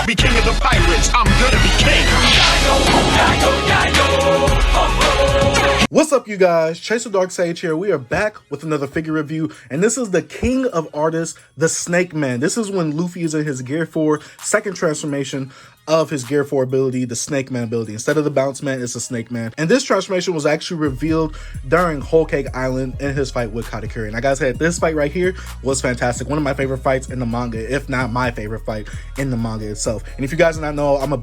Be king of the pirates, I'm gonna be king. What's up, you guys? Chaser Dark Sage here. We are back with another figure review, and this is the king of artists, the Snakeman. This is when Luffy is in his Gear 4 second transformation of his Gear 4 ability, the Snakeman ability. Instead of the Bounce Man, it's a Snakeman. And this transformation was actually revealed during Whole Cake Island in his fight with Katakuri. And like I said, this fight right here was fantastic. One of my favorite fights in the manga, if not my favorite fight in the manga itself. And if you guys do not know, I'm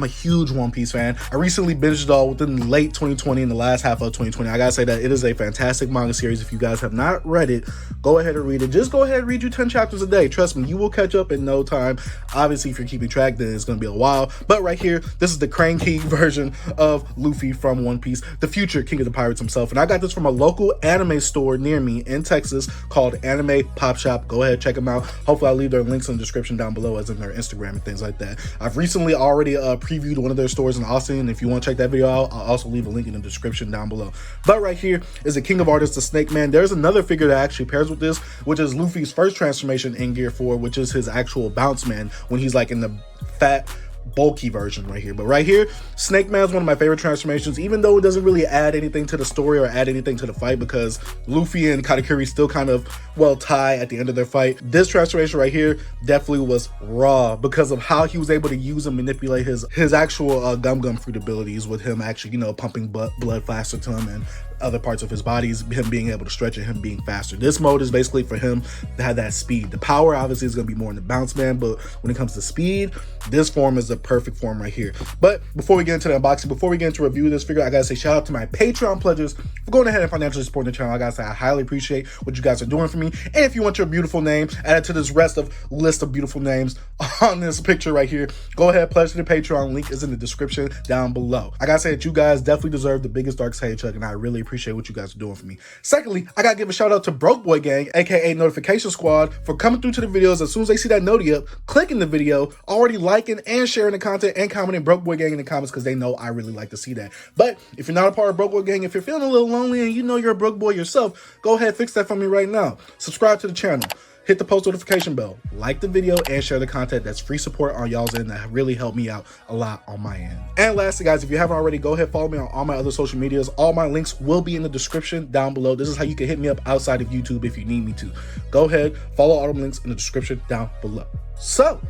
a huge One Piece fan. I recently binged it all within late 2020 and the last half of 2020. I gotta say that it is a fantastic manga series. If you guys have not read it, go ahead and read it. Just go ahead and read you 10 chapters a day. Trust me, you will catch up in no time. Obviously, if you're keeping track, then it's gonna be a while. But right here, this is the Crane King version of Luffy from One Piece, the future king of the pirates himself. And I got this from a local anime store near me in Texas called Anime Pop Shop. Go ahead, check them out. Hopefully I'll leave their links in the description down below, as in their Instagram and things like that. I've recently already previewed one of their stores in Austin, and if you want to check that video out, I'll also leave a link in the description down below. But right here is the king of artists, the Snakeman. There's another figure that actually pairs with this, which is Luffy's first transformation in Gear 4, which is his actual Bounce Man when he's like in the fat, bulky version right here. But right here, Snakeman is one of my favorite transformations, even though it doesn't really add anything to the story or add anything to the fight, because Luffy and Katakuri still kind of, well, tie at the end of their fight. This transformation right here definitely was raw because of how he was able to use and manipulate his actual Gum fruit abilities, with him actually, you know, pumping blood faster to him and other parts of his bodies, him being able to stretch and him being faster. This mode is basically for him to have that speed. The power obviously is going to be more in the Bounce Man, but when it comes to speed, this form is the perfect form right here. But before we get into the unboxing, before we get into review of this figure, I gotta say shout out to my Patreon pledges for going ahead and financially supporting the channel. I gotta say I highly appreciate what you guys are doing for me. And if you want your beautiful name added to this list of beautiful names on this picture right here, go ahead, pledge to the Patreon. Link is in the description down below. I gotta say that you guys definitely deserve the biggest Dark Sage hug, and I really appreciate what you guys are doing for me. Secondly, I gotta give a shout out to Broke Boy Gang, aka Notification Squad, for coming through to the videos as soon as they see that noti up, clicking the video, already liking and sharing the content, and commenting Broke Boy Gang in the comments, because they know I really like to see that. But if you're not a part of Broke Boy Gang, if you're feeling a little lonely and you know you're a broke boy yourself, go ahead, fix that for me right now. Subscribe to the channel, hit the post notification bell, like the video, and share the content. That's free support on y'all's end. That really helped me out a lot on my end. And lastly, guys, if you haven't already, go ahead, follow me on all my other social medias. All my links will be in the description down below. This is how you can hit me up outside of YouTube if you need me to. Go ahead, follow all the links in the description down below. So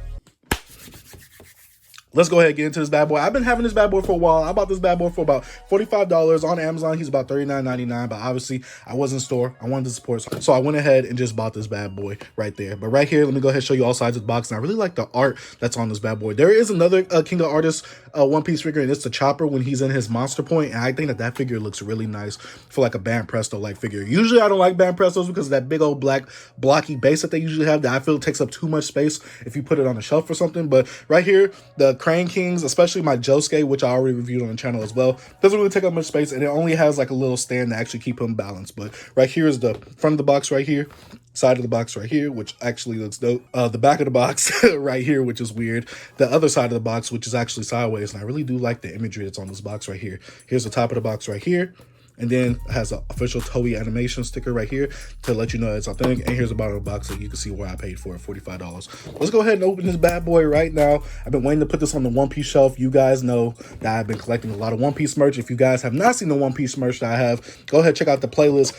let's go ahead and get into this bad boy. I've been having this bad boy for a while. I bought this bad boy for about $45 on Amazon. He's about $39.99, but obviously I was in store. I wanted to support, so I went ahead and just bought this bad boy right there. But right here, let me go ahead and show you all sides of the box. And I really like the art that's on this bad boy. There is another King of Artists One Piece figure, and it's the Chopper when he's in his Monster Point. And I think that figure looks really nice for like a Band Presto like figure. Usually I don't like Band Prestos because of that big old black blocky base that they usually have, that I feel takes up too much space if you put it on a shelf or something. But right here, the Crane Kings, especially my Josuke, which I already reviewed on the channel as well, doesn't really take up much space, and it only has like a little stand to actually keep him balanced. But right here is the front of the box right here, side of the box right here, which actually looks dope, the back of the box right here, which is weird, the other side of the box, which is actually sideways, and I really do like the imagery that's on this box right here. Here's the top of the box right here, and then it has an official Toei animation sticker right here to let you know it's authentic. And here's the bottom of the box so you can see where I paid for it, $45. Let's go ahead and open this bad boy right now. I've been waiting to put this on the One Piece shelf. You guys know that I've been collecting a lot of One Piece merch. If you guys have not seen the One Piece merch that I have, go ahead, check out the playlist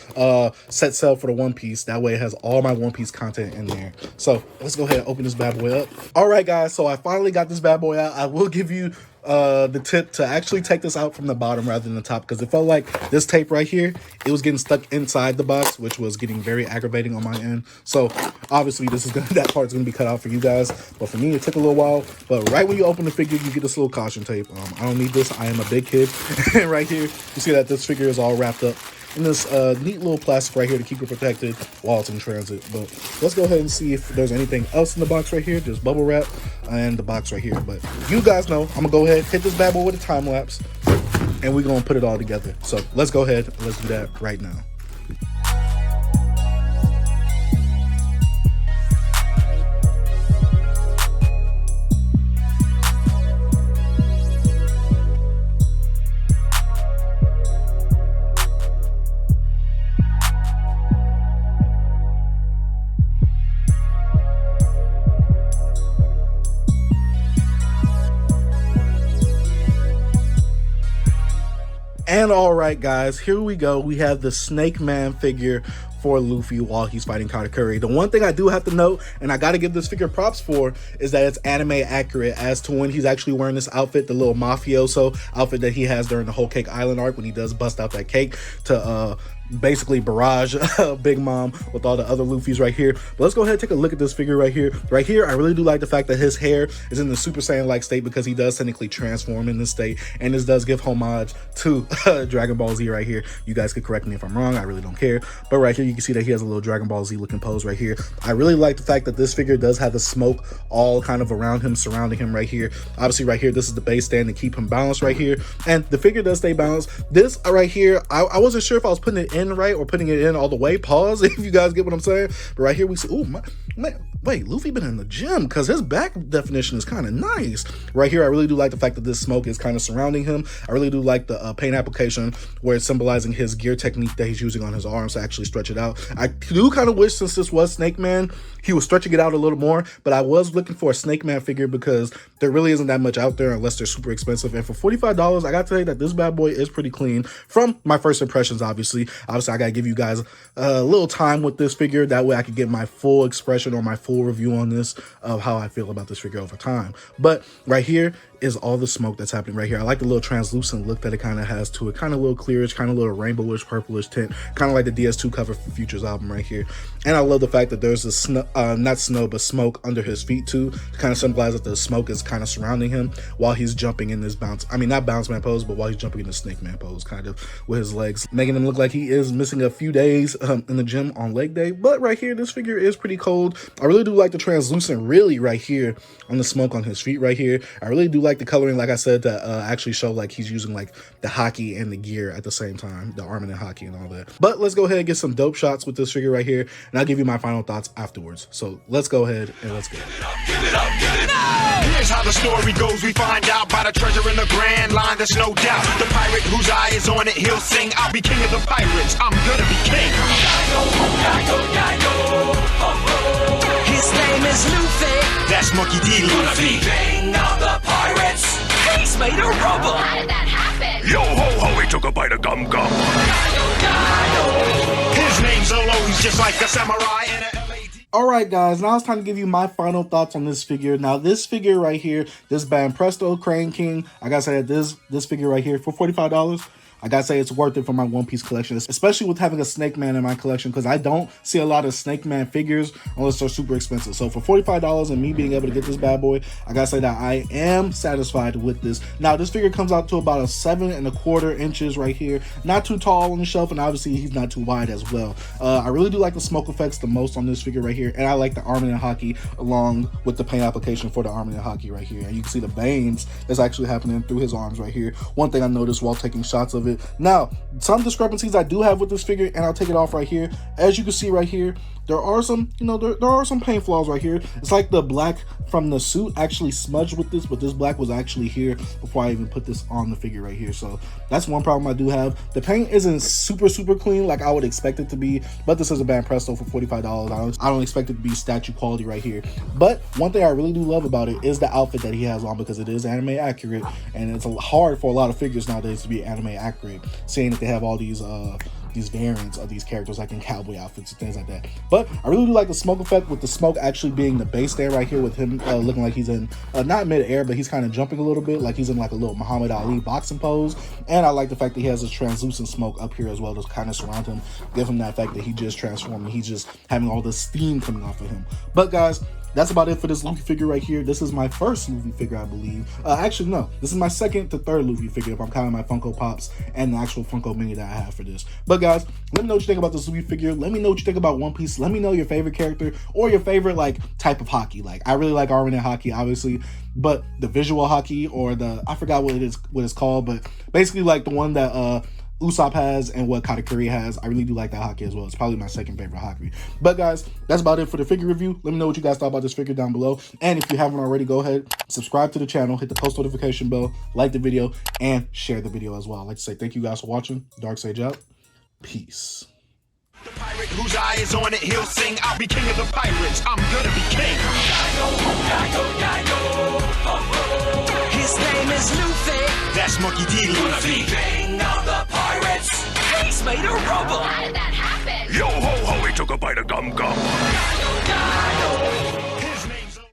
set sale for the One Piece. That way it has all my One Piece content in there. So let's go ahead and open this bad boy up. All right, guys, so I finally got this bad boy out. I will give you the tip to actually take this out from the bottom rather than the top, because it felt like this tape right here, it was getting stuck inside the box, which was getting very aggravating on my end. So obviously this is that part's gonna be cut out for you guys, but for me it took a little while. But right when you open the figure, you get this little caution tape. I don't need this, I am a big kid. And right here you see that this figure is all wrapped up in this neat little plastic right here to keep it protected while it's in transit. But let's go ahead and see if there's anything else in the box right here. Just bubble wrap and the box right here. But you guys know I'm gonna go ahead, hit this bad boy with a time lapse, and we're gonna put it all together. So let's go ahead and let's do that right now. And all right, guys, here we go. We have the Snakeman figure for Luffy while he's fighting Katakuri. The one thing I do have to note, and I got to give this figure props for, is that it's anime accurate as to when he's actually wearing this outfit, the little mafioso outfit that he has during the whole Cake Island arc when he does bust out that cake to basically barrage Big Mom with all the other Luffys right here. But let's go ahead and take a look at this figure right here. Right here, I really do like the fact that his hair is in the Super Saiyan-like state because he does technically transform in this state, and this does give homage to Dragon Ball Z right here. You guys could correct me if I'm wrong, I really don't care. But right here, you can see that he has a little Dragon Ball Z looking pose right here. I really like the fact that this figure does have the smoke all kind of around him, surrounding him right here. Obviously right here, this is the base stand to keep him balanced right here, and the figure does stay balanced. This right here, I wasn't sure if I was putting it in right or putting it in all the way. Pause if you guys get what I'm saying. But right here we see, oh my man, wait, Luffy been in the gym because his back definition is kind of nice. Right here, I really do like the fact that this smoke is kind of surrounding him. I really do like the paint application where it's symbolizing his gear technique that he's using on his arms to actually stretch it out. I do kind of wish, since this was Snakeman, he was stretching it out a little more, but I was looking for a Snakeman figure because there really isn't that much out there unless they're super expensive. And for $45, I gotta tell you that this bad boy is pretty clean from my first impressions. Obviously I gotta give you guys a little time with this figure, that way I can get my full expression or my full review on this of how I feel about this figure over time. But right here is all the smoke that's happening right here. I like the little translucent look that it kind of has to it, kind of a little clearish, kind of a little rainbowish, purplish tint, kind of like the DS2 cover for Future's album right here. And I love the fact that there's this not snow but smoke under his feet too, to kind of symbolize that the smoke is kind of surrounding him while he's jumping in this not bounce man pose, but while he's jumping in the snake man pose, kind of with his legs, making him look like he is missing a few days in the gym on leg day. But right here, this figure is pretty cold. I really do like the translucent really right here on the smoke on his feet right here. I really do like the coloring, like I said, to actually show like he's using like the hockey and the gear at the same time, the armament and hockey and all that. But let's go ahead and get some dope shots with this figure right here, and I'll give you my final thoughts afterwards. So let's go ahead and let's go. Here's how the story goes. We find out by the treasure in the grand line. There's no doubt. The pirate whose eye is on it, he'll sing. I'll be king of the pirates. I'm gonna be king. His name is Luffy. That's Monkey D. Luffy. King of the pirates. He's made of rubber. How did that happen? Yo ho ho, he took a bite of gum gum. His name's Zolo. He's just like a samurai in a LAD. All right, guys, now it's time to give you my final thoughts on this figure. Now, this figure right here, this Ban Presto Crane King, I gotta say that this figure right here for $45, I gotta say it's worth it for my One Piece collection, especially with having a Snakeman in my collection, because I don't see a lot of Snakeman figures unless they're super expensive. So for $45 and me being able to get this bad boy, I gotta say that I am satisfied with this. Now, this figure comes out to about a 7¼ inches right here. Not too tall on the shelf, and obviously he's not too wide as well. I really do like the smoke effects the most on this figure right here, and I like the armament and hockey along with the paint application for the armament and hockey right here. And you can see the veins that's actually happening through his arms right here. One thing I noticed while taking shots of it. Now, some discrepancies I do have with this figure, and I'll take it off right here. As you can see right here, there are some, there are some paint flaws right here. It's like the black from the suit actually smudged with this, but this black was actually here before I even put this on the figure right here. So that's one problem I do have. The paint isn't super clean like I would expect it to be, but this is a Ban Presto for $45. I don't expect it to be statue quality right here. But one thing I really do love about it is the outfit that he has on, because it is anime accurate, and it's hard for a lot of figures nowadays to be anime accurate, seeing that they have all these variants of these characters like in cowboy outfits and things like that. But I really do like the smoke effect, with the smoke actually being the base stand right here, with him looking like he's in not mid-air, but he's kind of jumping a little bit, like he's in like a little Muhammad Ali boxing pose. And I like the fact that he has this translucent smoke up here as well to kind of surround him, give him that fact that he just transformed and he's just having all this steam coming off of him. But guys, that's about it for this Luffy figure right here. This is my first Luffy figure, I believe. Actually, no. This is my second to third Luffy figure if I'm counting my Funko Pops and the actual Funko Mini that I have for this. But guys, let me know what you think about this Luffy figure. Let me know what you think about One Piece. Let me know your favorite character or your favorite like type of hockey. Like, I really like armament hockey, obviously, but the visual hockey, or the, I forgot what it's called, but basically like the one that Usopp has and what Katakuri has. I really do like that hockey as well. It's probably my second favorite hockey. But guys, that's about it for the figure review. Let me know what you guys thought about this figure down below. And if you haven't already, go ahead, subscribe to the channel, hit the post notification bell, like the video, and share the video as well. I'd like to say thank you guys for watching. Dark Sage out. Peace. The pirate whose eye is on it, he'll sing. I'll be king of the pirates. I'm gonna be king. His name is Luffy. That's ass monkey D. Luffy. King of the pirates. He's made of rubble. How did that happen? Yo ho ho, he took a bite of gum gum.